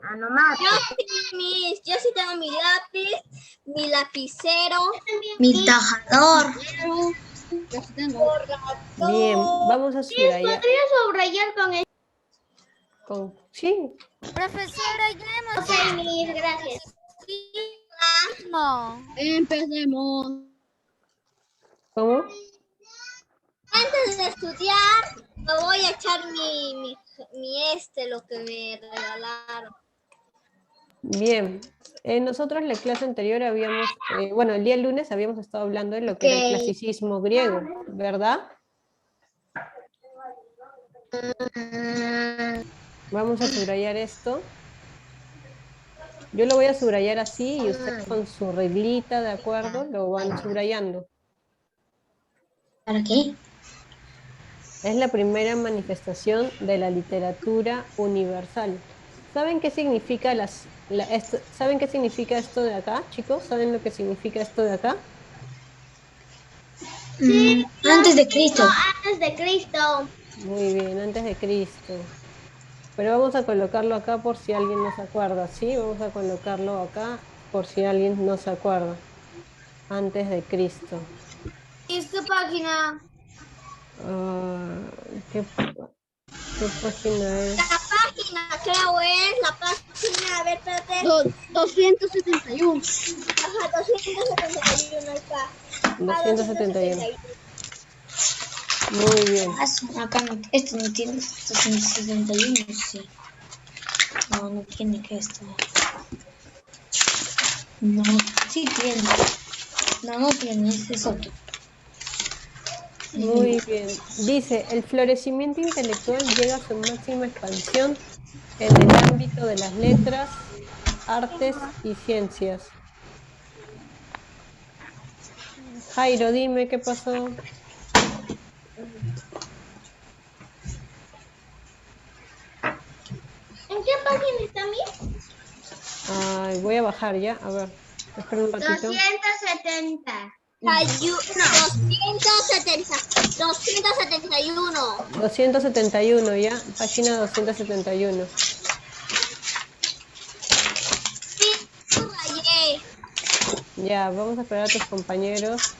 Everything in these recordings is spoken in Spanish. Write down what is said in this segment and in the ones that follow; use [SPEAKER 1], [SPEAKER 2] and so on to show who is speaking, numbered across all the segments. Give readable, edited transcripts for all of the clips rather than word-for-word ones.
[SPEAKER 1] Anomate.
[SPEAKER 2] Yo sí tengo mi lápiz, mi lapicero,
[SPEAKER 3] Mi tajador.
[SPEAKER 4] Bien, vamos a subrayar.
[SPEAKER 1] ¿Podría subrayar con el...
[SPEAKER 4] Sí.
[SPEAKER 5] Profesora, ya hemos
[SPEAKER 1] Ok, Miss, gracias.
[SPEAKER 5] No.
[SPEAKER 2] Empecemos.
[SPEAKER 4] ¿Cómo?
[SPEAKER 2] Antes de estudiar, me voy a echar lo que me regalaron.
[SPEAKER 4] Bien. Nosotros en la clase anterior habíamos, bueno, el día lunes habíamos estado hablando de lo que era el clasicismo griego, ¿verdad? Vamos a subrayar esto. Yo lo voy a subrayar así y ustedes con su reglita, ¿de acuerdo? Lo van subrayando.
[SPEAKER 3] ¿Para qué?
[SPEAKER 4] Es la primera manifestación de la literatura universal. ¿Saben qué significa ¿saben qué significa esto de acá, chicos? ¿Saben lo que significa esto de acá?
[SPEAKER 3] Antes de Cristo.
[SPEAKER 1] Antes de Cristo.
[SPEAKER 4] Muy bien, antes de Cristo. Pero vamos a colocarlo acá por si alguien no se acuerda, ¿sí? Vamos a colocarlo acá por si alguien no se acuerda. Antes de Cristo.
[SPEAKER 1] ¿Es qué página?
[SPEAKER 4] Ah, ¿qué página es?
[SPEAKER 2] La página, creo es la página, a ver, espérate.
[SPEAKER 5] 271.
[SPEAKER 2] Ajá, 271 acá.
[SPEAKER 4] 271. Muy bien.
[SPEAKER 3] Acá no, esto no tiene 271, sí. No, no tiene que esto. No, sí tiene. No, no tiene, es otro.
[SPEAKER 4] Muy bien. Dice, el florecimiento intelectual llega a su máxima expansión en el ámbito de las letras, artes y ciencias. Jairo, dime qué pasó.
[SPEAKER 1] ¿En qué página está mi?
[SPEAKER 4] Ay, voy a bajar ya. A ver, espera un ratito.
[SPEAKER 1] 270.
[SPEAKER 2] 271.
[SPEAKER 4] 271 ya, página 271.
[SPEAKER 2] Rayé.
[SPEAKER 4] Ya, vamos a esperar a tus compañeros.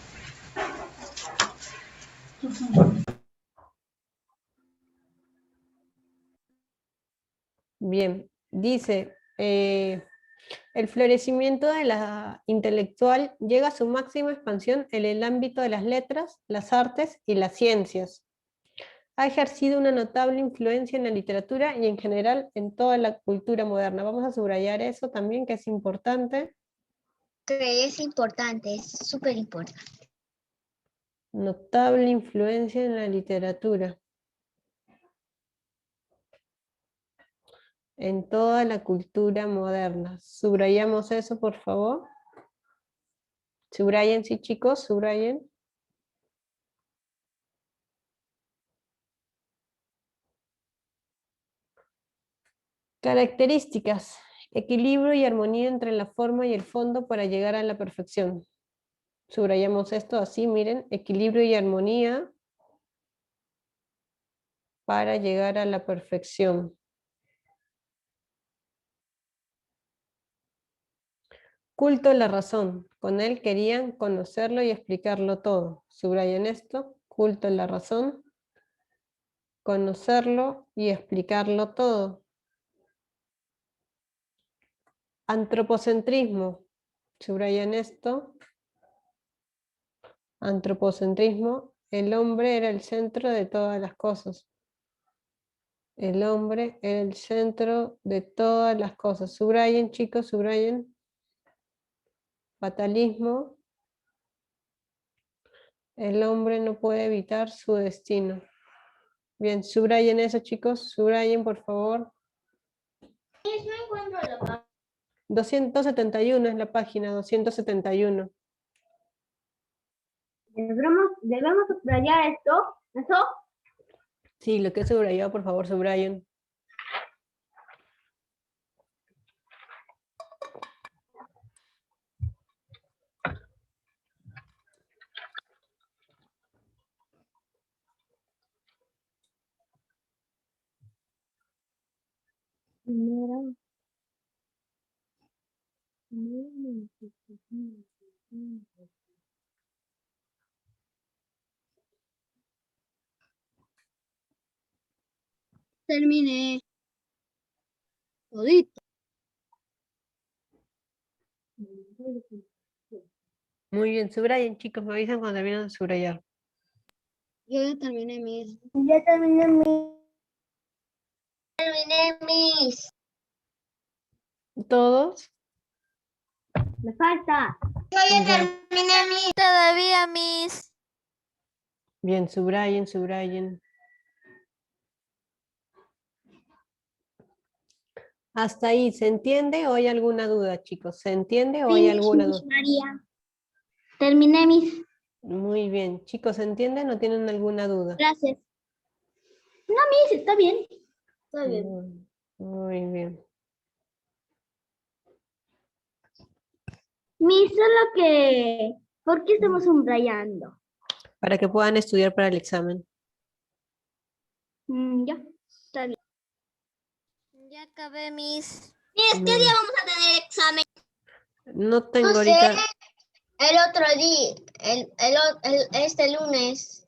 [SPEAKER 4] Bien, dice, el florecimiento de la intelectual llega a su máxima expansión en el ámbito de las letras, las artes y las ciencias. Ha ejercido una notable influencia en la literatura y en general en toda la cultura moderna. Vamos a subrayar eso también, que es importante.
[SPEAKER 1] Que es importante, es súper importante.
[SPEAKER 4] Notable influencia en la literatura. En toda la cultura moderna. Subrayamos eso, por favor. Subrayen, sí, chicos, subrayen. Características. Equilibrio y armonía entre la forma y el fondo para llegar a la perfección. Subrayamos esto así, miren. Equilibrio y armonía para llegar a la perfección. Culto a la razón. Con él querían conocerlo y explicarlo todo. Subrayen esto. Culto a la razón. Conocerlo y explicarlo todo. Antropocentrismo. Subrayen esto. Antropocentrismo. El hombre era el centro de todas las cosas. El hombre era el centro de todas las cosas. Subrayen, chicos, subrayen. Fatalismo. El hombre no puede evitar su destino. Bien, subrayen eso, chicos. Subrayen, por favor.
[SPEAKER 1] No encuentro la página.
[SPEAKER 4] 271 es la página, 271.
[SPEAKER 1] Debemos subrayar esto. ¿Eso?
[SPEAKER 4] Sí, lo que he subrayado, por favor, subrayen.
[SPEAKER 5] Terminé. Todito.
[SPEAKER 4] Muy bien, subrayen, chicos, me avisan cuando terminan de subrayar.
[SPEAKER 5] Yo ya terminé mis.
[SPEAKER 3] Ya terminé mi...
[SPEAKER 1] Terminé mis.
[SPEAKER 4] ¿Todos?
[SPEAKER 3] Me falta.
[SPEAKER 1] Yo ya
[SPEAKER 4] Ya.
[SPEAKER 1] terminé mis.
[SPEAKER 5] Todavía mis.
[SPEAKER 4] Bien, subrayen, subrayen. Hasta ahí, ¿se entiende o hay alguna duda, chicos? ¿Se entiende o hay alguna duda?
[SPEAKER 3] María. Terminé mis...
[SPEAKER 4] Muy bien, chicos, ¿se entienden o tienen alguna duda?
[SPEAKER 3] Gracias. No, mis, está bien. Está bien.
[SPEAKER 4] Muy bien.
[SPEAKER 3] Mis, solo que... ¿Por qué estamos subrayando?
[SPEAKER 4] Para que puedan estudiar para el examen.
[SPEAKER 3] Ya, está bien.
[SPEAKER 5] Ya acabé mis.
[SPEAKER 2] Miss, ¿qué día vamos a tener examen?
[SPEAKER 4] No tengo
[SPEAKER 1] No sé,
[SPEAKER 4] ahorita.
[SPEAKER 1] el otro día, este lunes.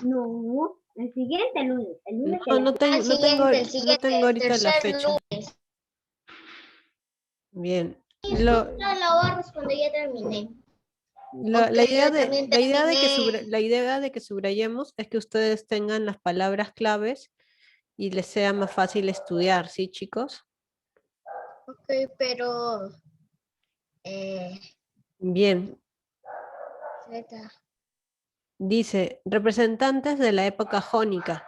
[SPEAKER 3] No, el siguiente lunes. El lunes
[SPEAKER 4] No, no,
[SPEAKER 1] Al siguiente, el
[SPEAKER 4] no
[SPEAKER 1] siguiente,
[SPEAKER 4] tengo
[SPEAKER 1] el
[SPEAKER 4] ahorita la
[SPEAKER 1] tercer
[SPEAKER 4] fecha.
[SPEAKER 1] lunes.
[SPEAKER 4] Bien.
[SPEAKER 1] No lo borres cuando ya terminé.
[SPEAKER 4] La
[SPEAKER 1] Porque
[SPEAKER 4] idea
[SPEAKER 1] yo también
[SPEAKER 4] la idea
[SPEAKER 1] terminé.
[SPEAKER 4] la idea de que subrayemos es que ustedes tengan las palabras claves y les sea más fácil estudiar, ¿sí, chicos?
[SPEAKER 1] Ok, pero. Eh,
[SPEAKER 4] Bien.
[SPEAKER 1] Z.
[SPEAKER 4] Dice, representantes de la época jónica.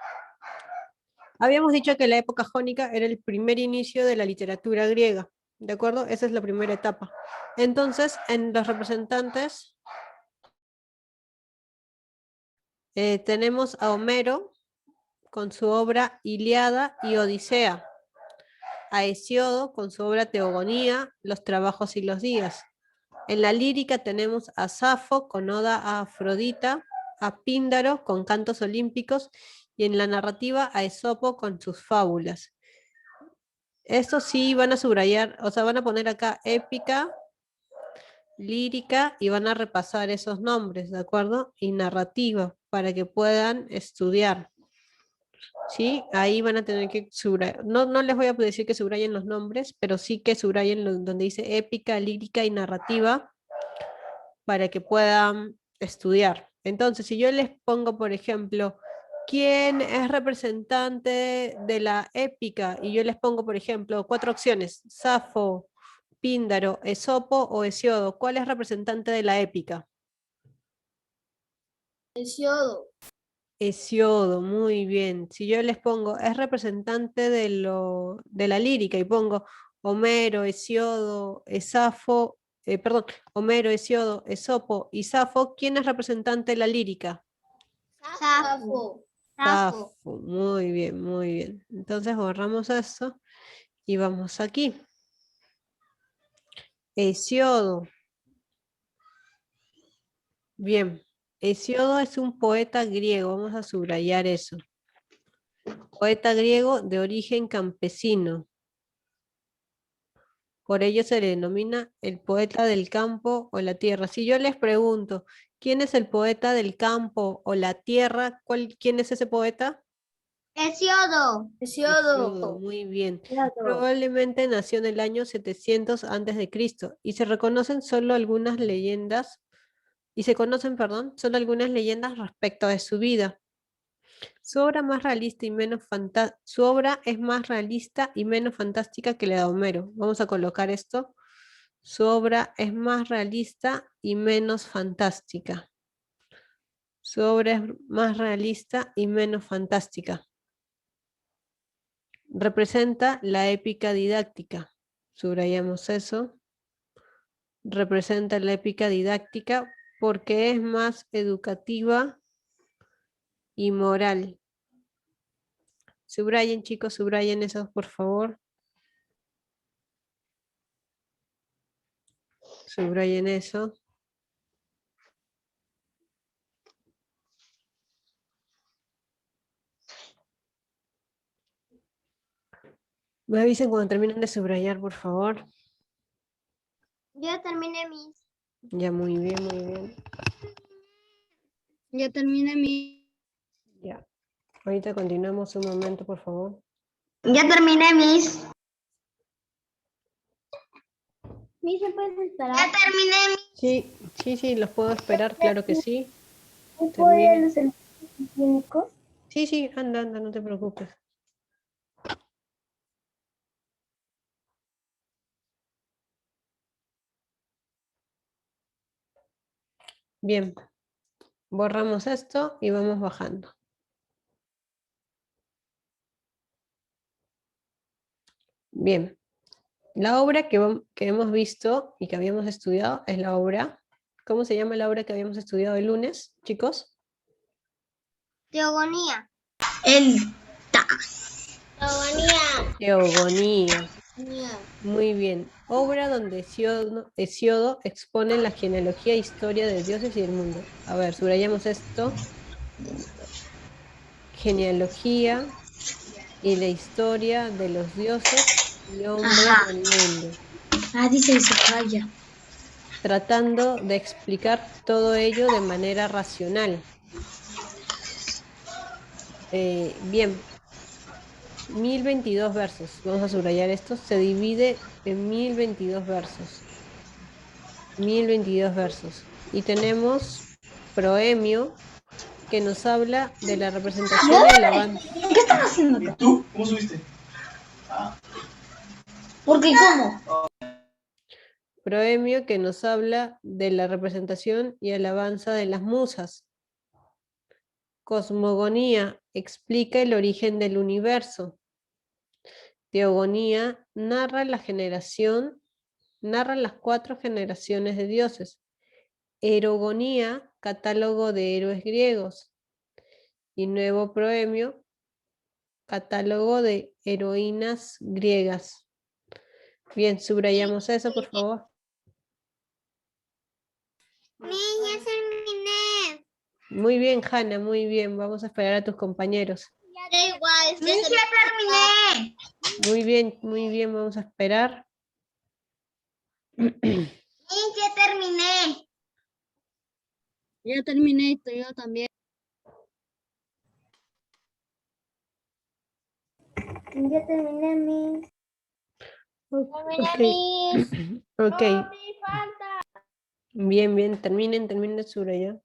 [SPEAKER 4] Habíamos dicho que la época jónica era el primer inicio de la literatura griega, ¿de acuerdo? Esa es la primera etapa. Entonces, en los representantes tenemos a Homero con su obra Ilíada y Odisea, a Hesíodo con su obra Teogonía, Los trabajos y los días. En la lírica tenemos a Safo con Oda a Afrodita, a Píndaro con Cantos Olímpicos y en la narrativa a Esopo con sus fábulas. Esto sí van a subrayar, o sea, van a poner acá épica, lírica y van a repasar esos nombres, ¿de acuerdo? Y narrativa para que puedan estudiar. ¿Sí? Ahí van a tener que subrayar. No, no les voy a decir que subrayen los nombres, pero sí que subrayen donde dice épica, lírica y narrativa para que puedan estudiar. Entonces, si yo les pongo, por ejemplo, ¿quién es representante de la épica? Y yo les pongo, por ejemplo, 4 opciones, Safo, Píndaro, Esopo o Hesiodo. ¿Cuál es representante de la épica?
[SPEAKER 3] Hesíodo.
[SPEAKER 4] Hesiodo, muy bien. Si yo les pongo, es representante de la lírica y pongo Homero, Hesiodo, Esafo, perdón, Homero, Hesiodo, Esopo y Safo, ¿quién es representante de la lírica?
[SPEAKER 3] Safo.
[SPEAKER 4] Safo, muy bien, muy bien. Entonces borramos eso y vamos aquí. Hesiodo. Bien, Hesiodo es un poeta griego, vamos a subrayar eso. Poeta griego de origen campesino. Por ello se le denomina el poeta del campo o la tierra. Si yo les pregunto, ¿quién es el poeta del campo o la tierra? ¿Quién es ese poeta?
[SPEAKER 1] Hesíodo.
[SPEAKER 4] Hesiodo, muy bien. Probablemente nació en el año 700 antes de Cristo y se reconocen solo algunas leyendas, y se conocen, perdón, solo algunas leyendas respecto de su vida. Su obra su obra es más realista y menos fantástica que la de Homero. Vamos a colocar esto. Su obra es más realista y menos fantástica. Su obra es más realista y menos fantástica. Representa la épica didáctica. Subrayamos eso. Representa la épica didáctica porque es más educativa y moral. Subrayen, chicos, subrayen eso, por favor. Subrayen eso. Me avisen cuando terminen de subrayar, por favor.
[SPEAKER 2] Ya terminé, Miss.
[SPEAKER 4] Ya, muy bien, muy bien.
[SPEAKER 5] Ya terminé, Miss.
[SPEAKER 4] Ya. Ahorita continuamos un momento, por favor.
[SPEAKER 3] Ya terminé, Miss.
[SPEAKER 2] Miss, ¿se puede
[SPEAKER 3] Ya
[SPEAKER 2] esperar?
[SPEAKER 3] terminé, Miss.
[SPEAKER 4] Sí, los puedo esperar, claro que sí.
[SPEAKER 2] ¿Puedo ir a
[SPEAKER 4] Termine.
[SPEAKER 2] los servicios clínicos?
[SPEAKER 4] Sí, anda, no te preocupes. Bien, borramos esto y vamos bajando. Bien, la obra que hemos visto y que habíamos estudiado es la obra. ¿Cómo se llama la obra que habíamos estudiado el lunes, chicos?
[SPEAKER 2] Teogonía.
[SPEAKER 3] El
[SPEAKER 2] Teogonía.
[SPEAKER 4] Teogonía. Muy bien. Obra donde Hesíodo expone la genealogía e historia de dioses y del mundo. A ver, subrayamos esto. Genealogía y la historia de los dioses y hombres
[SPEAKER 3] Ajá.
[SPEAKER 4] del mundo,
[SPEAKER 3] dice que se falla.
[SPEAKER 4] tratando de explicar todo ello de manera racional. Bien, 1022 versos. Vamos a subrayar esto. Se divide en 1022 versos. 1022 versos. Y tenemos Proemio, que nos habla de la representación y el avance.
[SPEAKER 3] ¿Qué están haciendo acá?
[SPEAKER 6] ¿Tú? ¿Cómo subiste?
[SPEAKER 3] ¿Por qué cómo?
[SPEAKER 4] Proemio, que nos habla de la representación y alabanza de las musas. Cosmogonía explica el origen del universo. Teogonía narra las 4 generaciones de dioses. Erogonía, catálogo de héroes griegos. Y nuevo Proemio, catálogo de heroínas griegas. Bien, subrayamos eso, por favor.
[SPEAKER 2] Ya terminé.
[SPEAKER 4] Muy bien, Hanna, muy bien. Vamos a esperar a tus compañeros.
[SPEAKER 2] Ya igual.
[SPEAKER 3] Miss, ya terminé.
[SPEAKER 4] Muy bien, vamos a esperar.
[SPEAKER 3] Miss, ya terminé.
[SPEAKER 5] Ya terminé, yo también.
[SPEAKER 2] Ya terminé, Miss.
[SPEAKER 4] Ok,
[SPEAKER 2] Miss.
[SPEAKER 4] ok.
[SPEAKER 2] No, me falta.
[SPEAKER 4] Bien, terminen de subrayar.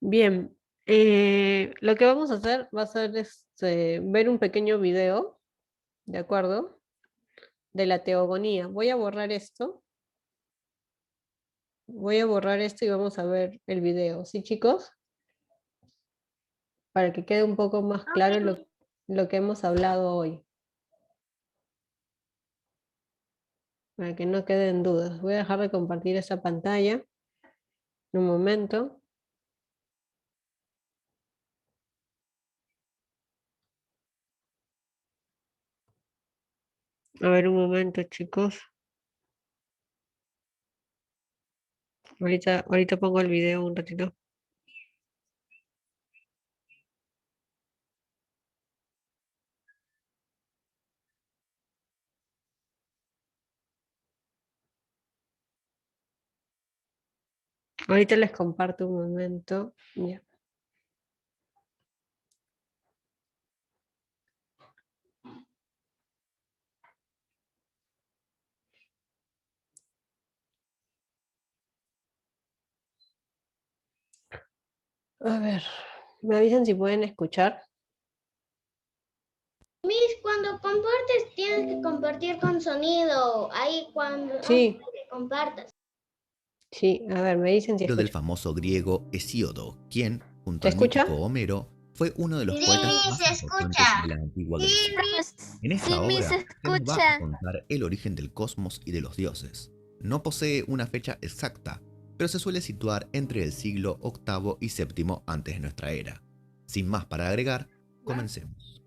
[SPEAKER 4] Bien, lo que vamos a hacer va a ser ver un pequeño video, ¿de acuerdo? De la teogonía. Voy a borrar esto. Voy a borrar esto y vamos a ver el video. ¿Sí, chicos? Para que quede un poco más claro lo que hemos hablado hoy. Para que no queden dudas. Voy a dejar de compartir esa pantalla. Un momento. A ver, un momento, chicos. Ahorita pongo el video un ratito. Ahorita les comparto un momento. Ya. A ver, me avisan si pueden escuchar.
[SPEAKER 2] Miss, cuando compartes tienes que compartir con sonido. Ahí cuando
[SPEAKER 4] Sí,
[SPEAKER 2] que compartas.
[SPEAKER 4] sí, a ver, me dicen si
[SPEAKER 7] Del
[SPEAKER 4] escuchan.
[SPEAKER 7] famoso griego Hesíodo, quien, junto
[SPEAKER 4] ¿Se
[SPEAKER 7] al
[SPEAKER 4] escucha?
[SPEAKER 7] mítico Homero,
[SPEAKER 6] Fue uno de los
[SPEAKER 1] Sí,
[SPEAKER 6] poetas más
[SPEAKER 1] se
[SPEAKER 6] importantes
[SPEAKER 1] escucha.
[SPEAKER 6] de la antigua
[SPEAKER 1] Sí,
[SPEAKER 6] Grecia. En esta obra se nos va a contar el origen del cosmos y de los dioses. No posee una fecha exacta, pero se suele situar entre el siglo VIII y VII antes de nuestra era. Sin más para agregar, comencemos.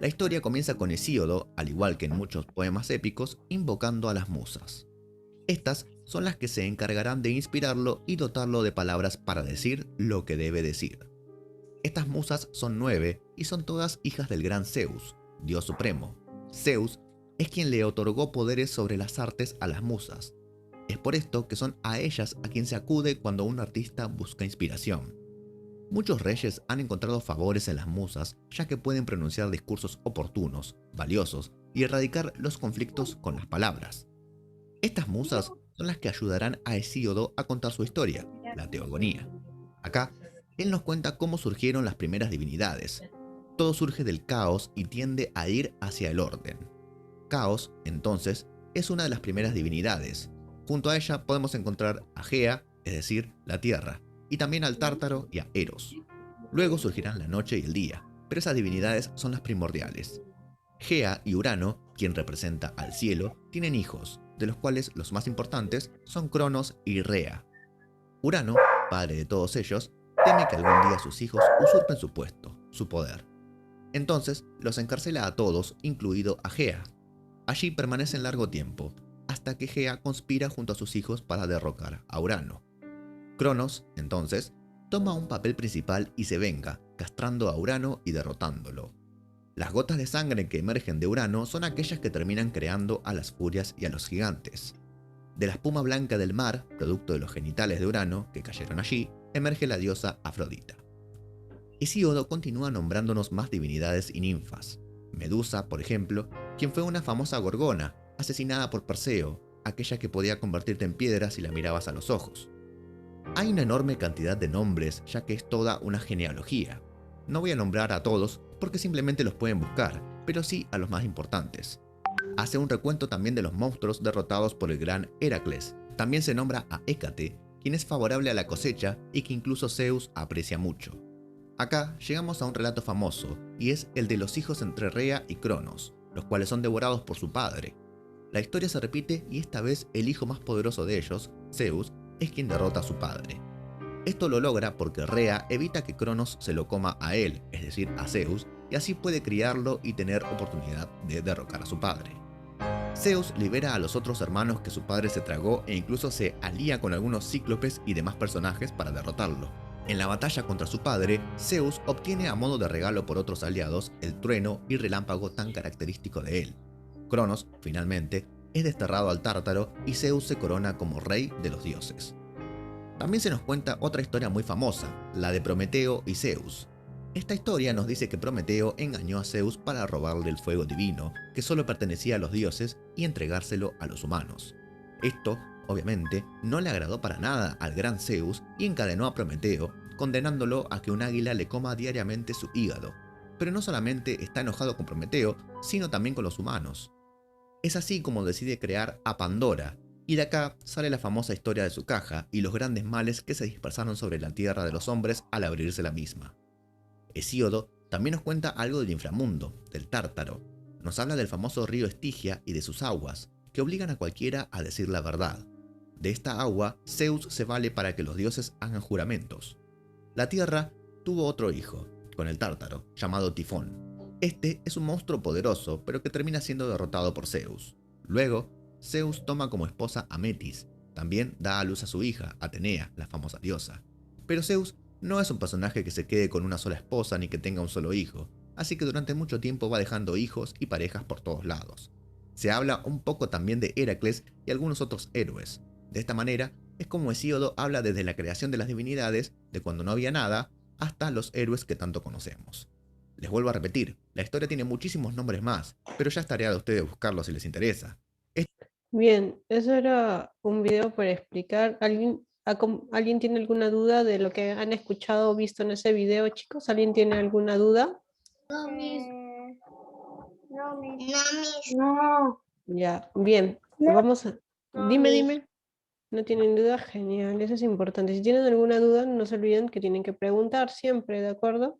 [SPEAKER 6] La historia comienza con Hesíodo, al igual que en muchos poemas épicos, invocando a las musas. Estas son las que se encargarán de inspirarlo y dotarlo de palabras para decir lo que debe decir. Estas musas son 9 y son todas hijas del gran Zeus, dios supremo. Zeus es quien le otorgó poderes sobre las artes a las musas. Es por esto que son a ellas a quien se acude cuando un artista busca inspiración. Muchos reyes han encontrado favores en las musas, ya que pueden pronunciar discursos oportunos, valiosos y erradicar los conflictos con las palabras. Estas musas son las que ayudarán a Hesíodo a contar su historia, la teogonía. Acá, él nos cuenta cómo surgieron las primeras divinidades. Todo surge del caos y tiende a ir hacia el orden. Caos, entonces, es una de las primeras divinidades. Junto a ella podemos encontrar a Gea, es decir, la tierra, y también al Tártaro y a Eros. Luego surgirán la noche y el día, pero esas divinidades son las primordiales. Gea y Urano, quien representa al cielo, tienen hijos, de los cuales los más importantes son Cronos y Rea. Urano, padre de todos ellos, teme que algún día sus hijos usurpen su puesto, su poder. Entonces los encarcela a todos, incluido a Gea. Allí permanecen largo tiempo, hasta que Gea conspira junto a sus hijos para derrocar a Urano. Cronos, entonces, toma un papel principal y se venga, castrando a Urano y derrotándolo. Las gotas de sangre que emergen de Urano son aquellas que terminan creando a las furias y a los gigantes. De la espuma blanca del mar, producto de los genitales de Urano, que cayeron allí, emerge la diosa Afrodita. Hesíodo continúa nombrándonos más divinidades y ninfas. Medusa, por ejemplo, quien fue una famosa gorgona, asesinada por Perseo, aquella que podía convertirte en piedra si la mirabas a los ojos. Hay una enorme cantidad de nombres, ya que es toda una genealogía. No voy a nombrar a todos, porque simplemente los pueden buscar, pero sí a los más importantes. Hace un recuento también de los monstruos derrotados por el gran Heracles. También se nombra a Hécate, quien es favorable a la cosecha y que incluso Zeus aprecia mucho. Acá llegamos a un relato famoso, y es el de los hijos entre Rea y Cronos, los cuales son devorados por su padre. La historia se repite y esta vez el hijo más poderoso de ellos, Zeus, es quien derrota a su padre. Esto lo logra porque Rea evita que Cronos se lo coma a él, es decir, a Zeus, y así puede criarlo y tener oportunidad de derrocar a su padre. Zeus libera a los otros hermanos que su padre se tragó e incluso se alía con algunos cíclopes y demás personajes para derrotarlo. En la batalla contra su padre, Zeus obtiene a modo de regalo por otros aliados el trueno y relámpago tan característico de él. Cronos, finalmente, es desterrado al Tártaro y Zeus se corona como rey de los dioses. También se nos cuenta otra historia muy famosa, la de Prometeo y Zeus. Esta historia nos dice que Prometeo engañó a Zeus para robarle el fuego divino, que solo pertenecía a los dioses, y entregárselo a los humanos. Esto, obviamente, no le agradó para nada al gran Zeus y encadenó a Prometeo, condenándolo a que un águila le coma diariamente su hígado. Pero no solamente está enojado con Prometeo, sino también con los humanos. Es así como decide crear a Pandora, y de acá sale la famosa historia de su caja y los grandes males que se dispersaron sobre la tierra de los hombres al abrirse la misma. Hesíodo también nos cuenta algo del inframundo, del Tártaro. Nos habla del famoso río Estigia y de sus aguas, que obligan a cualquiera a decir la verdad. De esta agua, Zeus se vale para que los dioses hagan juramentos. La tierra tuvo otro hijo, con el Tártaro, llamado Tifón. Este es un monstruo poderoso, pero que termina siendo derrotado por Zeus. Luego, Zeus toma como esposa a Metis. También da a luz a su hija, Atenea, la famosa diosa. Pero Zeus no es un personaje que se quede con una sola esposa ni que tenga un solo hijo, así que durante mucho tiempo va dejando hijos y parejas por todos lados. Se habla un poco también de Heracles y algunos otros héroes. De esta manera es como Hesíodo habla desde la creación de las divinidades, de cuando no había nada, hasta los héroes que tanto conocemos. Les vuelvo a repetir, la historia tiene muchísimos nombres más, pero ya es tarea de ustedes buscarlos si les interesa.
[SPEAKER 4] Bien, eso era un video para explicar. ¿Alguien tiene alguna duda de lo que han escuchado o visto en ese video, chicos? ¿Alguien tiene alguna duda?
[SPEAKER 1] No, mis.
[SPEAKER 2] No, mi.
[SPEAKER 1] No, mis.
[SPEAKER 5] No.
[SPEAKER 4] Ya, bien. Vamos a... Dime. ¿No tienen duda? Genial, eso es importante. Si tienen alguna duda, no se olviden que tienen que preguntar siempre, ¿de acuerdo?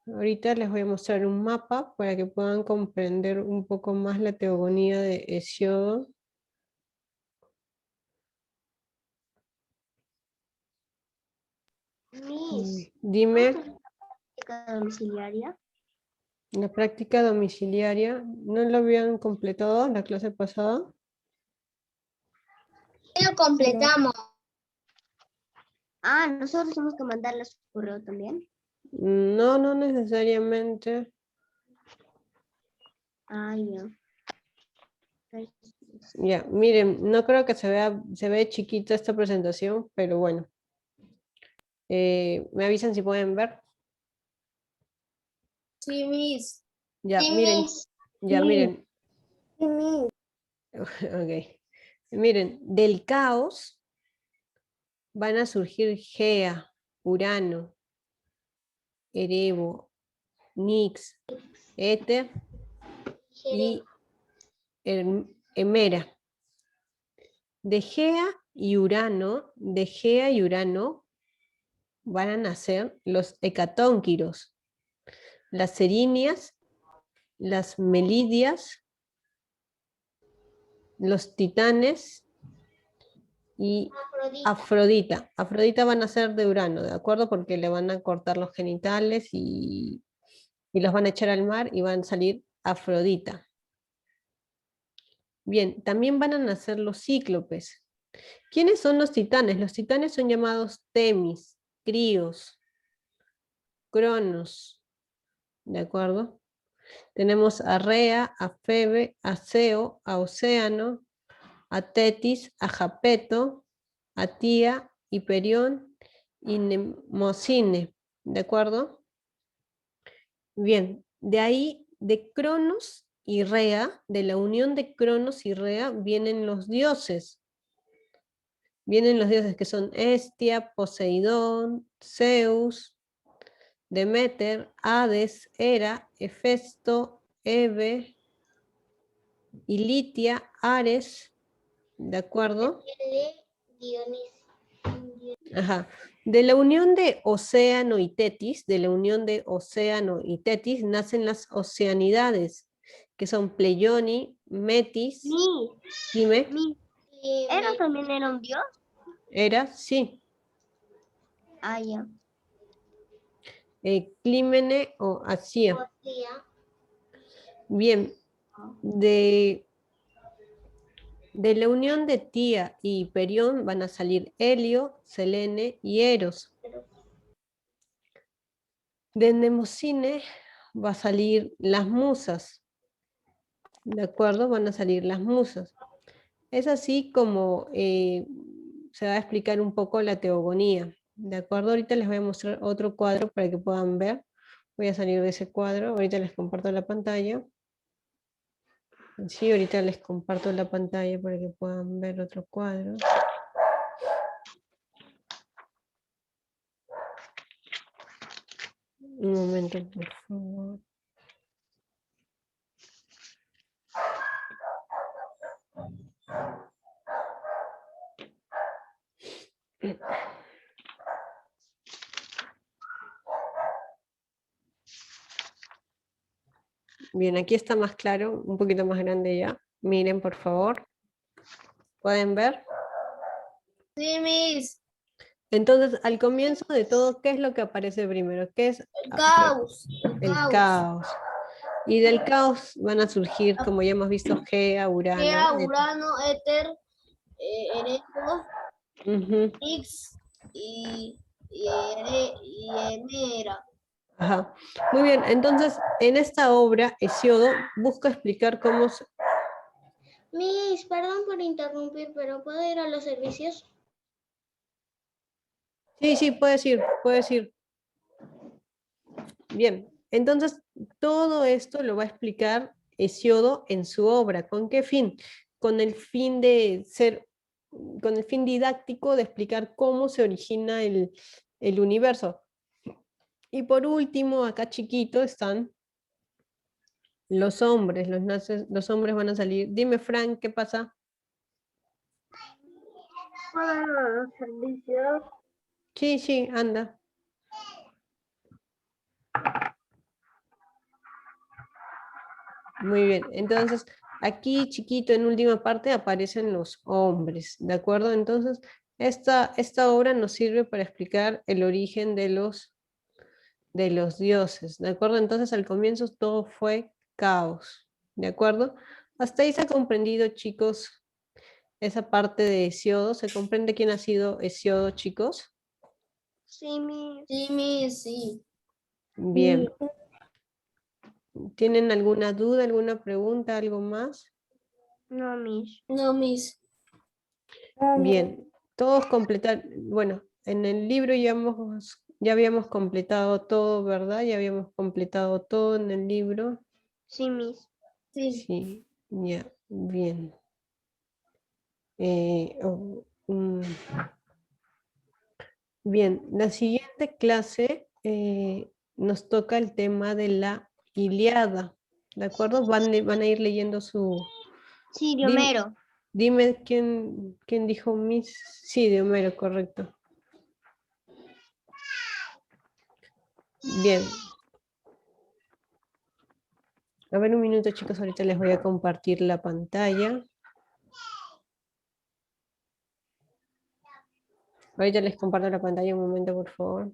[SPEAKER 4] Ahorita les voy a mostrar un mapa para que puedan comprender un poco más la teogonía de Hesiodo. Dime,
[SPEAKER 2] práctica domiciliaria.
[SPEAKER 4] la práctica domiciliaria, ¿no lo habían completado la clase pasada?
[SPEAKER 1] Lo completamos.
[SPEAKER 2] Ah, nosotros tenemos que mandarle su correo también.
[SPEAKER 4] No, no necesariamente.
[SPEAKER 2] Ah, ya.
[SPEAKER 4] Ya, miren, no creo que se ve chiquita esta presentación, pero bueno. Me avisan si pueden ver.
[SPEAKER 2] Sí, Miss.
[SPEAKER 4] Ya,
[SPEAKER 1] Sí,
[SPEAKER 4] miren,
[SPEAKER 1] Miss.
[SPEAKER 4] ya, miren. Ok. Miren, del caos van a surgir Gea, Urano, Erebo, Nix, Éter y Hemera. De Gea y Urano van a nacer los hecatónquiros, las serinias, las melidias, los titanes y Afrodita. Afrodita van a ser de Urano, ¿de acuerdo? Porque le van a cortar los genitales y los van a echar al mar y van a salir Afrodita. Bien, también van a nacer los cíclopes. ¿Quiénes son los titanes? Los titanes son llamados Temis, Críos, Cronos, ¿de acuerdo? Tenemos a Rea, a Febe, a Zeo, a Océano, a Tetis, a Japeto, a Tía, Hiperión y Mnemocine, ¿de acuerdo? Bien, de ahí, de Cronos y Rea, de la unión de Cronos y Rea, vienen los dioses. Vienen los dioses que son Hestia, Poseidón, Zeus, Demeter, Hades, Hera, Hefesto, Hebe, Ilitia, Ares, ¿de acuerdo? Ajá. De la unión de Océano y Tetis, nacen las oceanidades, que son Pleione, Metis, dime,
[SPEAKER 2] ¿Hera también era un dios?
[SPEAKER 4] Hera, sí,
[SPEAKER 2] Ah, ya.
[SPEAKER 4] Clímene o Asía. Bien, de la unión de Tía y Hiperión van a salir Helio, Selene y Eros. De Mnemocine va a salir las musas. ¿De acuerdo? Van a salir las musas. Es así como se va a explicar un poco la teogonía. ¿De acuerdo? Ahorita les voy a mostrar otro cuadro para que puedan ver. Voy a salir de ese cuadro. Ahorita les comparto la pantalla. Sí, ahorita les comparto la pantalla para que puedan ver otro cuadro. Un momento, por favor. Bien, aquí está más claro, un poquito más grande ya. Miren, por favor. ¿Pueden ver?
[SPEAKER 2] Sí, Miss.
[SPEAKER 4] Entonces, al comienzo de todo, ¿qué es lo que aparece primero? ¿Qué es?
[SPEAKER 2] El caos.
[SPEAKER 4] El caos. Y del caos van a surgir, como ya hemos visto, Gea, Urano.
[SPEAKER 2] Gea, Urano, Éter, Ereto, X y Hemera.
[SPEAKER 4] Ajá. Muy bien, entonces, en esta obra, Hesiodo busca explicar cómo...
[SPEAKER 1] Miss, perdón por interrumpir, pero ¿puedo ir a los servicios?
[SPEAKER 4] Sí, puedes ir, puedes ir. Bien, entonces, todo esto lo va a explicar Hesiodo en su obra. ¿Con qué fin? Con el fin de ser, con el fin didáctico de explicar cómo se origina el universo. Y por último, acá chiquito están los hombres. Los hombres van a salir. Dime, Frank, ¿qué pasa?
[SPEAKER 5] Los servicios.
[SPEAKER 4] Sí, anda. Muy bien, entonces aquí chiquito en última parte aparecen los hombres, ¿de acuerdo? Entonces esta obra nos sirve para explicar el origen de los dioses, ¿de acuerdo? Entonces al comienzo todo fue caos, ¿de acuerdo? Hasta ahí se ha comprendido, chicos, esa parte de Hesiodo. ¿Se comprende quién ha sido Hesiodo, chicos?
[SPEAKER 1] Sí, Miss.
[SPEAKER 2] Sí, Miss, sí.
[SPEAKER 4] Bien. ¿Tienen alguna duda, alguna pregunta, algo más?
[SPEAKER 1] No, Miss.
[SPEAKER 2] No, Miss.
[SPEAKER 4] Bien, todos completar, bueno, en el libro ya habíamos completado todo, ¿verdad? Ya habíamos completado todo en el libro.
[SPEAKER 1] Sí, Miss.
[SPEAKER 2] Sí.
[SPEAKER 4] Sí, ya, bien. Bien, la siguiente clase nos toca el tema de la Ilíada, ¿de acuerdo? Van a ir leyendo su...
[SPEAKER 1] Sí, de
[SPEAKER 4] Dim-
[SPEAKER 1] Homero.
[SPEAKER 4] Dime quién dijo mis... Sí, de Homero, correcto. Bien. A ver un minuto, chicos, ahorita les voy a compartir la pantalla. Ahorita les comparto la pantalla un momento, por favor.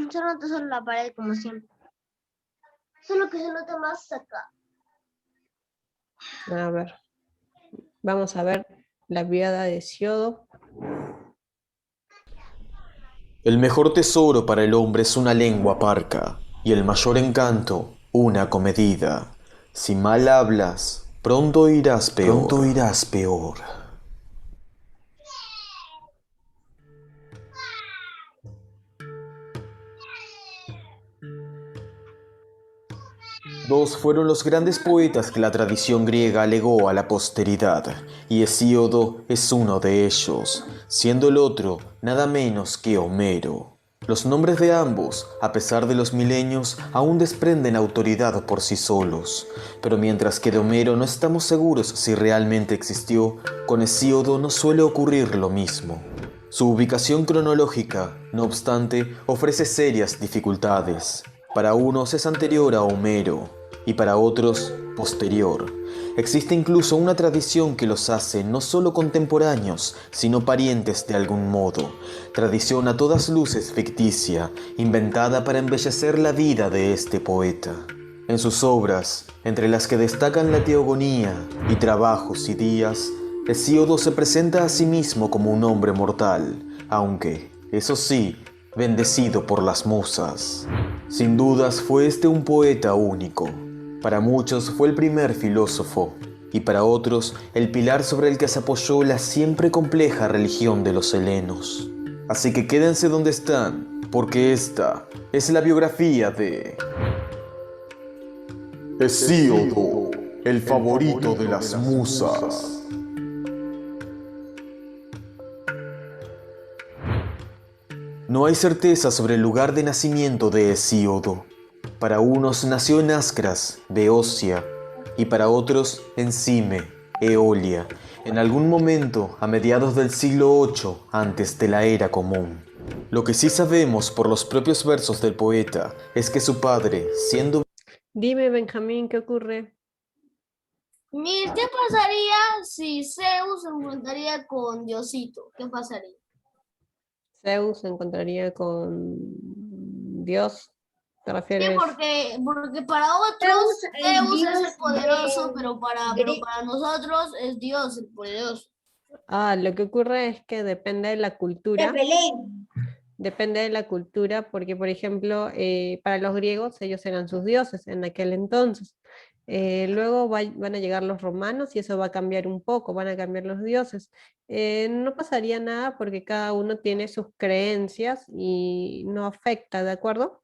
[SPEAKER 1] Se nota solo la pared como siempre. Solo que se nota más acá.
[SPEAKER 4] A ver. Vamos a ver la viada de Hesiodo.
[SPEAKER 7] El mejor tesoro para el hombre es una lengua parca, y el mayor encanto, una comedida. Si mal hablas, pronto irás peor. Pronto irás peor. Dos fueron los grandes poetas que la tradición griega legó a la posteridad, y Hesíodo es uno de ellos, siendo el otro nada menos que Homero. Los nombres de ambos, a pesar de los milenios, aún desprenden autoridad por sí solos, pero mientras que de Homero no estamos seguros si realmente existió, con Hesíodo no suele ocurrir lo mismo. Su ubicación cronológica, no obstante, ofrece serias dificultades. Para unos es anterior a Homero, y para otros, posterior. Existe incluso una tradición que los hace no solo contemporáneos, sino parientes de algún modo. Tradición a todas luces ficticia, inventada para embellecer la vida de este poeta. En sus obras, entre las que destacan la Teogonía y Trabajos y Días, Hesíodo se presenta a sí mismo como un hombre mortal, aunque, eso sí, bendecido por las musas. Sin dudas fue este un poeta único. Para muchos fue el primer filósofo, y para otros el pilar sobre el que se apoyó la siempre compleja religión de los helenos. Así que quédense donde están, porque esta es la biografía de Hesíodo, el favorito de las musas. No hay certeza sobre el lugar de nacimiento de Hesíodo. Para unos nació en Ascras, Beocia, y para otros en Cime, Eolia, en algún momento a mediados del siglo VIII antes de la era común. Lo que sí sabemos por los propios versos del poeta es que su padre, siendo...
[SPEAKER 4] Dime, Benjamín, ¿qué ocurre?
[SPEAKER 2] Miss, ¿qué pasaría si Zeus se enfrentaría con Diosito? ¿Qué pasaría?
[SPEAKER 4] Zeus se encontraría con Dios. ¿Te refieres?
[SPEAKER 2] Sí, porque para otros Zeus es el poderoso, pero para nosotros es Dios el poderoso.
[SPEAKER 4] Lo que ocurre es que depende de la cultura. Depende de la cultura, porque por ejemplo, para los griegos ellos eran sus dioses en aquel entonces. Luego van a llegar los romanos y eso va a cambiar un poco, van a cambiar los dioses. No pasaría nada porque cada uno tiene sus creencias y no afecta, ¿de acuerdo?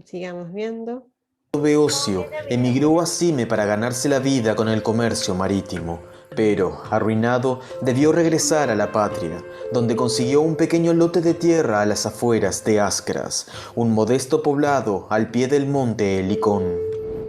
[SPEAKER 4] Sigamos viendo.
[SPEAKER 7] Beocio emigró a Cime para ganarse la vida con el comercio marítimo, pero, arruinado, debió regresar a la patria, donde consiguió un pequeño lote de tierra a las afueras de Ascras, un modesto poblado al pie del monte Helicón.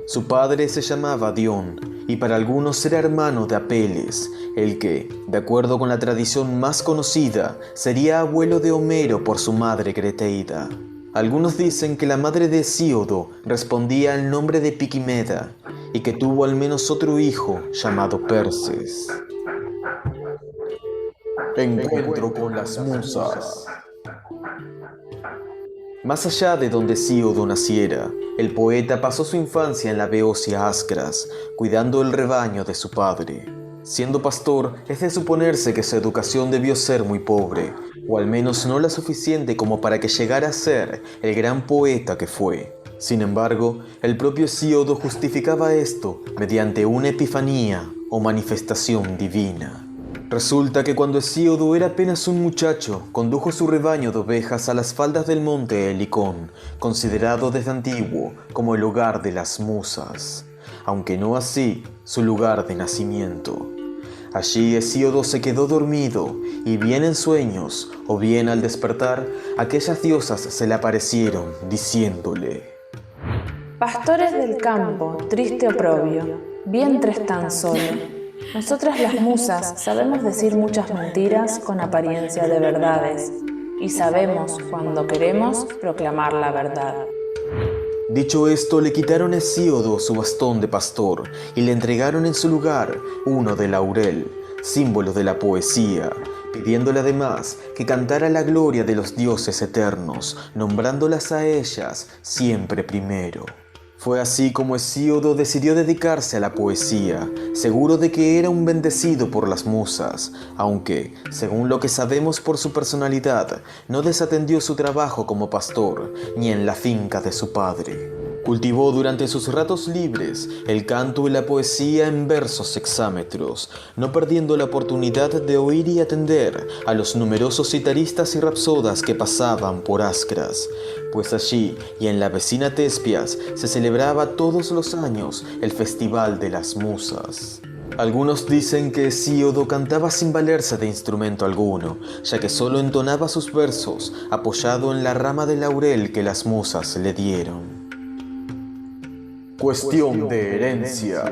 [SPEAKER 7] Su padre se llamaba Dión, y para algunos era hermano de Apeles, el que, de acuerdo con la tradición más conocida, sería abuelo de Homero por su madre Creteida. Algunos dicen que la madre de Hesíodo respondía al nombre de Piquimeda y que tuvo al menos otro hijo llamado Perses. Encuentro con las musas. Más allá de donde Hesíodo naciera, el poeta pasó su infancia en la Beocia Ascras, cuidando el rebaño de su padre. Siendo pastor, es de suponerse que su educación debió ser muy pobre, o al menos no la suficiente como para que llegara a ser el gran poeta que fue. Sin embargo, el propio Hesíodo justificaba esto mediante una epifanía o manifestación divina. Resulta que cuando Hesíodo era apenas un muchacho, condujo su rebaño de ovejas a las faldas del monte Helicón, considerado desde antiguo como el hogar de las musas, aunque no así su lugar de nacimiento. Allí Hesíodo se quedó dormido, y bien en sueños, o bien al despertar, aquellas diosas se le aparecieron, diciéndole:
[SPEAKER 8] Pastores del campo, triste oprobio, vientres tan solo. Nosotras las musas sabemos decir muchas mentiras con apariencia de verdades, y sabemos, cuando queremos, proclamar la verdad.
[SPEAKER 7] Dicho esto, le quitaron a Hesíodo su bastón de pastor y le entregaron en su lugar uno de laurel, símbolo de la poesía, pidiéndole además que cantara la gloria de los dioses eternos, nombrándolas a ellas siempre primero. Fue así como Hesíodo decidió dedicarse a la poesía, seguro de que era un bendecido por las musas, aunque, según lo que sabemos por su personalidad, no desatendió su trabajo como pastor, ni en la finca de su padre. Cultivó durante sus ratos libres el canto y la poesía en versos hexámetros, no perdiendo la oportunidad de oír y atender a los numerosos citaristas y rapsodas que pasaban por Ascras, pues allí y en la vecina Tespias se celebraba todos los años el Festival de las Musas. Algunos dicen que Hesíodo cantaba sin valerse de instrumento alguno, ya que solo entonaba sus versos apoyado en la rama de laurel que las musas le dieron. Cuestión de herencia.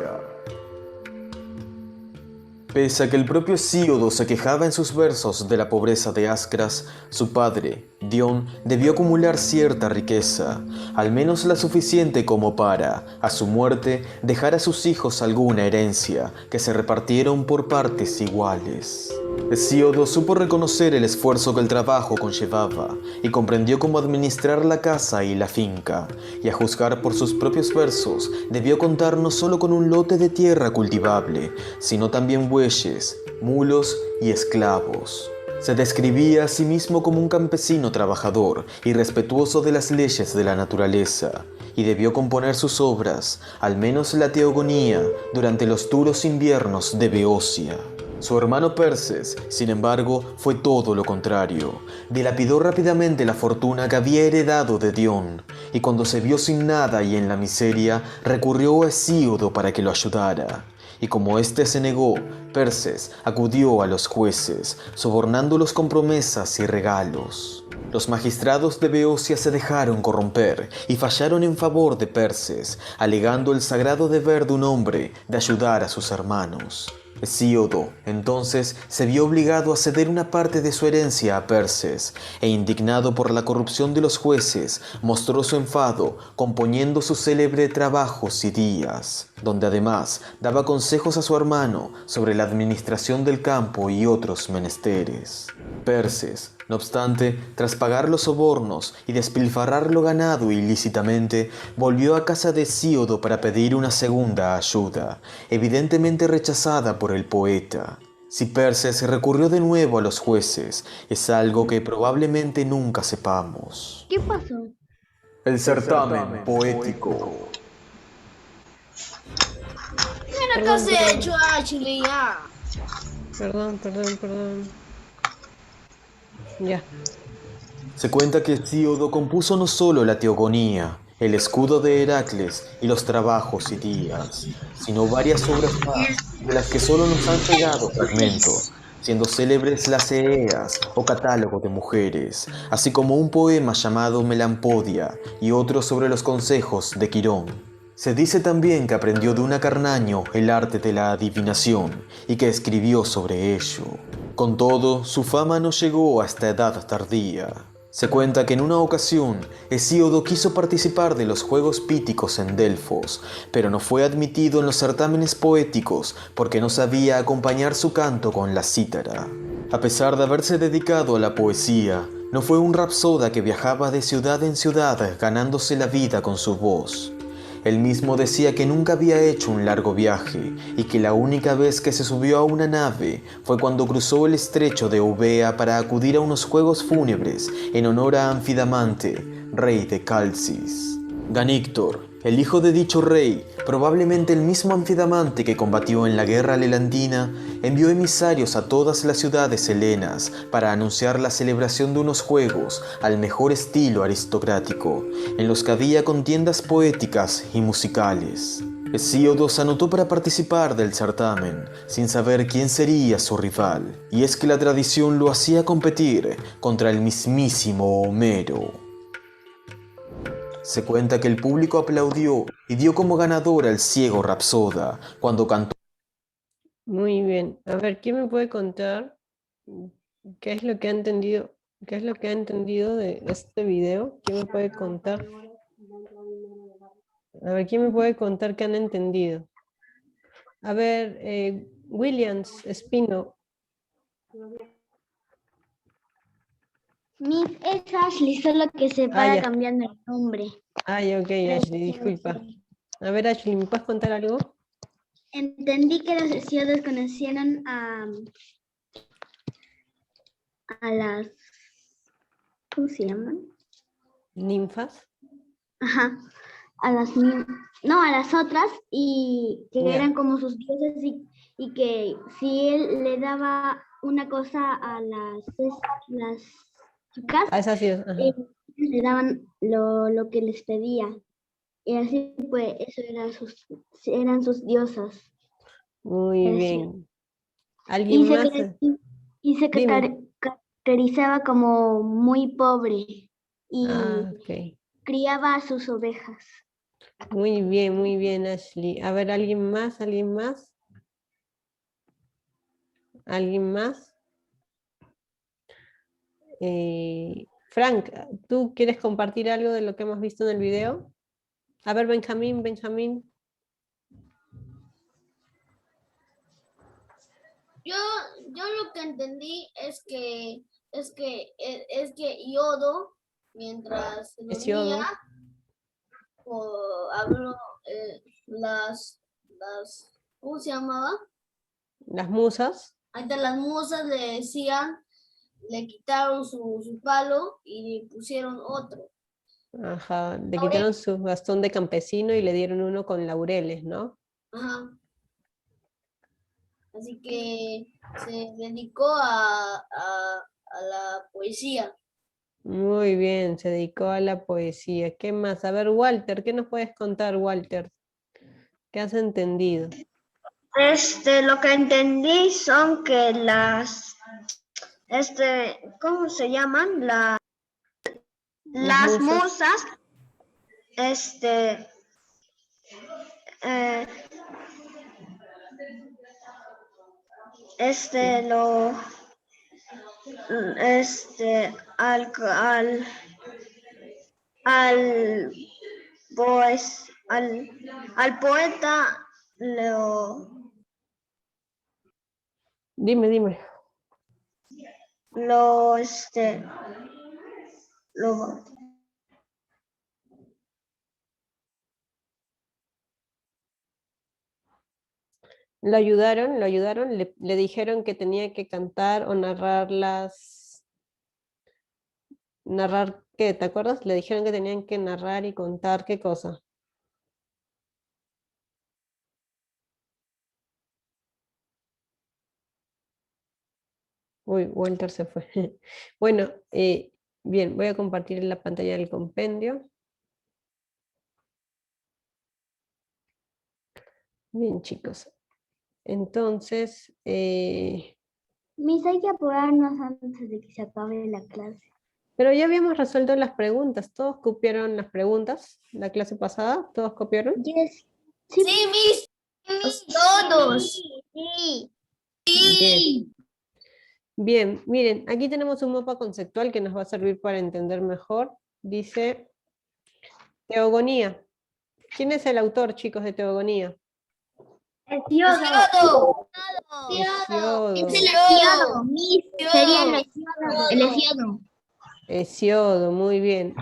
[SPEAKER 7] Pese a que el propio Hesíodo se quejaba en sus versos de la pobreza de Ascras, su padre, Dion, debió acumular cierta riqueza, al menos la suficiente como para, a su muerte, dejar a sus hijos alguna herencia, que se repartieron por partes iguales. Hesíodo supo reconocer el esfuerzo que el trabajo conllevaba y comprendió cómo administrar la casa y la finca, y a juzgar por sus propios versos, debió contar no solo con un lote de tierra cultivable, sino también bueyes, mulos y esclavos. Se describía a sí mismo como un campesino trabajador y respetuoso de las leyes de la naturaleza, y debió componer sus obras, al menos la Teogonía, durante los duros inviernos de Beocia. Su hermano Perses, sin embargo, fue todo lo contrario. Dilapidó rápidamente la fortuna que había heredado de Dion, y cuando se vio sin nada y en la miseria, recurrió a Hesíodo para que lo ayudara. Y como éste se negó, Perses acudió a los jueces, sobornándolos con promesas y regalos. Los magistrados de Beocia se dejaron corromper y fallaron en favor de Perses, alegando el sagrado deber de un hombre de ayudar a sus hermanos. Hesíodo, entonces, se vio obligado a ceder una parte de su herencia a Perses, e indignado por la corrupción de los jueces, mostró su enfado componiendo su célebre Trabajos y Días, donde además daba consejos a su hermano sobre la administración del campo y otros menesteres. Perses, no obstante, tras pagar los sobornos y despilfarrar lo ganado ilícitamente, volvió a casa de Hesíodo para pedir una segunda ayuda, evidentemente rechazada por el poeta. Si Perses recurrió de nuevo a los jueces, es algo que probablemente nunca sepamos.
[SPEAKER 1] ¿Qué pasó?
[SPEAKER 7] El certamen poético.
[SPEAKER 2] Mira qué has hecho, Ashley, ya.
[SPEAKER 4] Perdón. Ya.
[SPEAKER 7] Se cuenta que Hesíodo compuso no solo la Teogonía, el escudo de Heracles y los Trabajos y Días, sino varias obras más, de las que solo nos han llegado fragmentos, siendo célebres las Eeas o Catálogo de Mujeres, así como un poema llamado Melampodia y otro sobre los consejos de Quirón. Se dice también que aprendió de un acarnaño el arte de la adivinación y que escribió sobre ello. Con todo, su fama no llegó hasta edad tardía. Se cuenta que en una ocasión Hesíodo quiso participar de los Juegos Píticos en Delfos, pero no fue admitido en los certámenes poéticos porque no sabía acompañar su canto con la cítara. A pesar de haberse dedicado a la poesía, no fue un rapsoda que viajaba de ciudad en ciudad ganándose la vida con su voz. Él mismo decía que nunca había hecho un largo viaje y que la única vez que se subió a una nave fue cuando cruzó el estrecho de Eubea para acudir a unos juegos fúnebres en honor a Anfidamante, rey de Calcis. Ganíctor, el hijo de dicho rey, probablemente el mismo Anfidamante que combatió en la guerra lelandina, envió emisarios a todas las ciudades helenas para anunciar la celebración de unos juegos al mejor estilo aristocrático, en los que había contiendas poéticas y musicales. Hesíodo se anotó para participar del certamen, sin saber quién sería su rival, y es que la tradición lo hacía competir contra el mismísimo Homero. Se cuenta que el público aplaudió y dio como ganador al ciego rapsoda cuando cantó.
[SPEAKER 4] Muy bien. A ver, ¿quién me puede contar qué es lo que ha entendido, de este video? ¿Quién me puede contar? A ver, ¿quién me puede contar qué han entendido? A ver, Williams, Espino.
[SPEAKER 1] Miss es Ashley, solo que se para
[SPEAKER 4] ya.
[SPEAKER 1] cambiando el nombre.
[SPEAKER 4] Ay, ok, Ashley, disculpa. A ver, Ashley, ¿me puedes contar algo?
[SPEAKER 1] Entendí que los Hesíodos conocieron a las, ¿cómo se llaman?
[SPEAKER 4] ¿Ninfas?
[SPEAKER 1] Ajá, a las otras, y que
[SPEAKER 4] Ya.
[SPEAKER 1] eran como sus dioses, y que si él le daba una cosa a las chicas,
[SPEAKER 4] Ah, esa sí es. Ajá.
[SPEAKER 1] le daban lo que les pedía. Y así pues, eso eran sus diosas.
[SPEAKER 4] Muy
[SPEAKER 1] Gracias.
[SPEAKER 4] bien. ¿Alguien más?
[SPEAKER 1] Y se
[SPEAKER 4] Dime.
[SPEAKER 1] caracterizaba como muy pobre y
[SPEAKER 4] Ok.
[SPEAKER 1] criaba a sus ovejas.
[SPEAKER 4] Muy bien, Ashley. A ver, ¿alguien más? ¿Alguien más? ¿Alguien más? Frank, ¿tú quieres compartir algo de lo que hemos visto en el video? A ver, Benjamín.
[SPEAKER 2] Yo lo que entendí es que Yodo, mientras se
[SPEAKER 4] Hesíodo.
[SPEAKER 2] dormía, habló ¿cómo se llamaba?
[SPEAKER 4] Las musas.
[SPEAKER 2] Ante las musas le decían, le quitaron su palo y le pusieron otro.
[SPEAKER 4] Ajá, le quitaron su bastón de campesino y le dieron uno con laureles, ¿no?
[SPEAKER 2] Ajá. Así que se dedicó a la poesía.
[SPEAKER 4] Muy bien, se dedicó a la poesía. ¿Qué más? A ver, Walter, ¿qué nos puedes contar, Walter? ¿Qué has entendido?
[SPEAKER 1] Lo que entendí son que ¿cómo se llaman? Las musas, al poeta
[SPEAKER 4] Dime. Lo ayudaron, le dijeron que tenía que cantar o narrar ¿Narrar qué? ¿Te acuerdas? Le dijeron que tenían que narrar y contar qué cosa. Uy, Walter se fue. Bueno, bien, voy a compartir la pantalla del compendio. Bien, chicos. Entonces,
[SPEAKER 1] Mis, hay que apurarnos antes de que se acabe la clase.
[SPEAKER 4] pero ya habíamos resuelto las preguntas. ¿Todos copiaron las preguntas? ¿La clase pasada? ¿Todos copiaron?
[SPEAKER 1] Yes.
[SPEAKER 2] Sí, Miss. Todos.
[SPEAKER 1] Sí.
[SPEAKER 4] Bien. Bien, miren, aquí tenemos un mapa conceptual que nos va a servir para entender mejor. Dice Teogonía. ¿Quién es el autor, chicos, de Teogonía?
[SPEAKER 2] Hesiodo.
[SPEAKER 4] Hesiodo.
[SPEAKER 1] Sería el Hesiodo.
[SPEAKER 4] Hesiodo, muy bien.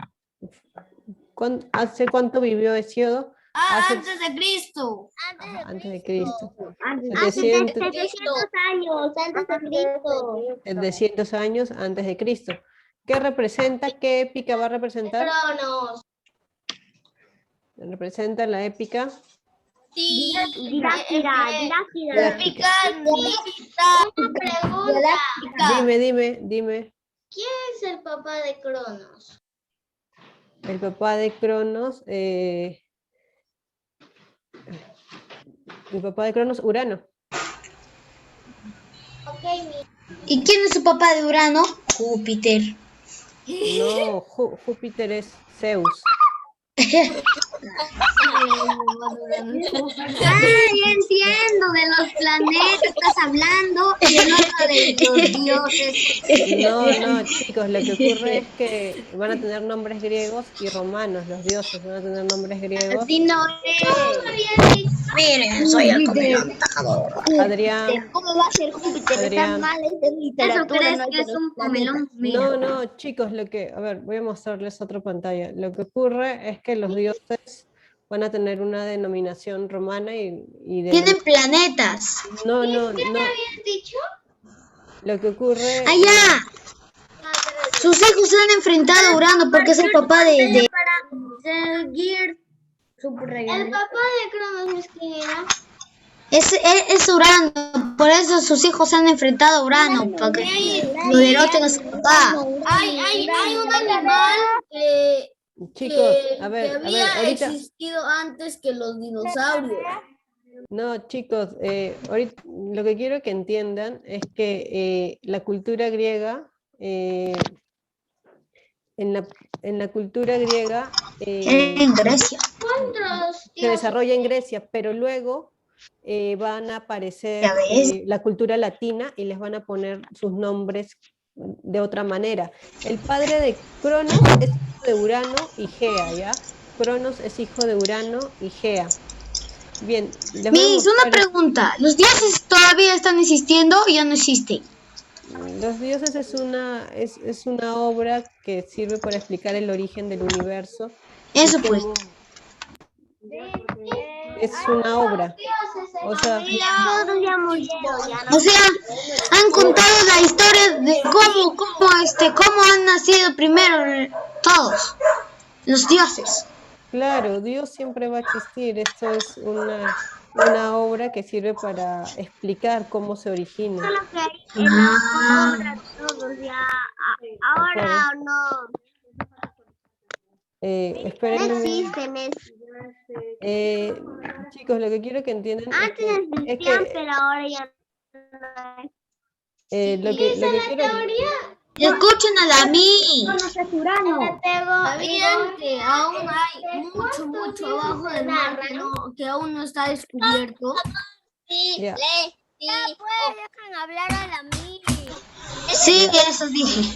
[SPEAKER 4] ¿Hace cuánto vivió Hesiodo?
[SPEAKER 2] Antes de Cristo.
[SPEAKER 4] Antes de Cristo.
[SPEAKER 1] Hace
[SPEAKER 4] 700
[SPEAKER 1] años, antes de Cristo.
[SPEAKER 4] 700 años antes de Cristo. ¿Qué representa? ¿Qué épica va a representar?
[SPEAKER 2] Cronos.
[SPEAKER 4] Representa la épica.
[SPEAKER 2] Épica.
[SPEAKER 4] Dime.
[SPEAKER 2] ¿Quién es el papá de Cronos?
[SPEAKER 4] El papá de Cronos. El papá de Cronos, Urano.
[SPEAKER 3] ¿Y quién es su papá de Urano? Júpiter.
[SPEAKER 4] No, Júpiter es Zeus.
[SPEAKER 1] Ya entiendo, de los planetas estás hablando y del otro de los dioses.
[SPEAKER 4] No, chicos, lo que ocurre es que van a tener nombres griegos y romanos, los dioses van a tener nombres griegos.
[SPEAKER 1] Así no es.
[SPEAKER 3] Miren, soy el comediante tajador.
[SPEAKER 4] Adrián,
[SPEAKER 1] ¿Cómo va a ser Júpiter?
[SPEAKER 4] Adrián.
[SPEAKER 1] Tan mal es de literatura. ¿Eso crees que es un comelón?
[SPEAKER 4] No, chicos, a ver, voy a mostrarles otra pantalla. Lo que ocurre es que los dioses van a tener una denominación romana y
[SPEAKER 3] Tienen planetas.
[SPEAKER 4] No.
[SPEAKER 1] dicho?
[SPEAKER 4] Lo que ocurre...
[SPEAKER 3] ¡Allá! Sus hijos se han enfrentado a Urano porque es el papá de...
[SPEAKER 1] Seguir su regla. El papá de Cronos es quién era.
[SPEAKER 3] Es Urano, por eso sus hijos se han enfrentado a Urano, para que lo derroten a su papá.
[SPEAKER 2] Hay un animal que
[SPEAKER 4] Chicos, a ver,
[SPEAKER 2] había
[SPEAKER 4] ahorita...
[SPEAKER 2] existido antes que los dinosaurios.
[SPEAKER 4] No, chicos, ahorita, lo que quiero que entiendan es que la cultura griega, en la cultura griega
[SPEAKER 3] En Grecia.
[SPEAKER 4] se desarrolla en Grecia, pero luego van a aparecer
[SPEAKER 3] ¿Ya ves?
[SPEAKER 4] la cultura latina y les van a poner sus nombres de otra manera. El padre de Cronos es hijo de Urano y Gea, ¿ya? Cronos es hijo de Urano y Gea. Bien, les voy a
[SPEAKER 3] Miss, una
[SPEAKER 4] mostrar-
[SPEAKER 3] pregunta. ¿Los dioses todavía están existiendo o ya no existen?
[SPEAKER 4] Los dioses es una obra que sirve para explicar el origen del universo.
[SPEAKER 3] Eso
[SPEAKER 4] Y
[SPEAKER 3] pues.
[SPEAKER 4] cómo- Es una obra. O sea,
[SPEAKER 1] Todos ya murieron, ya no.
[SPEAKER 3] O sea, han contado la historia de cómo han nacido primero todos los dioses.
[SPEAKER 4] claro, Dios siempre va a existir. Esto es una obra que sirve para explicar cómo se origina.
[SPEAKER 1] Solo que hay en la obra todos ya. Ahora no.
[SPEAKER 4] Esperen
[SPEAKER 1] No
[SPEAKER 4] un minuto.
[SPEAKER 1] existen.
[SPEAKER 4] Chicos, lo que quiero que entiendan es
[SPEAKER 1] Antes
[SPEAKER 4] que,
[SPEAKER 1] existían, pero ahora ya no.
[SPEAKER 4] lo que quiero...
[SPEAKER 3] Escuchen a la Miss.
[SPEAKER 2] ¿Sabían que aún hay mucho abajo del mar que aún no está descubierto?
[SPEAKER 4] Ya.
[SPEAKER 1] Dejan hablar a la Miri.
[SPEAKER 3] Sí, eso dije.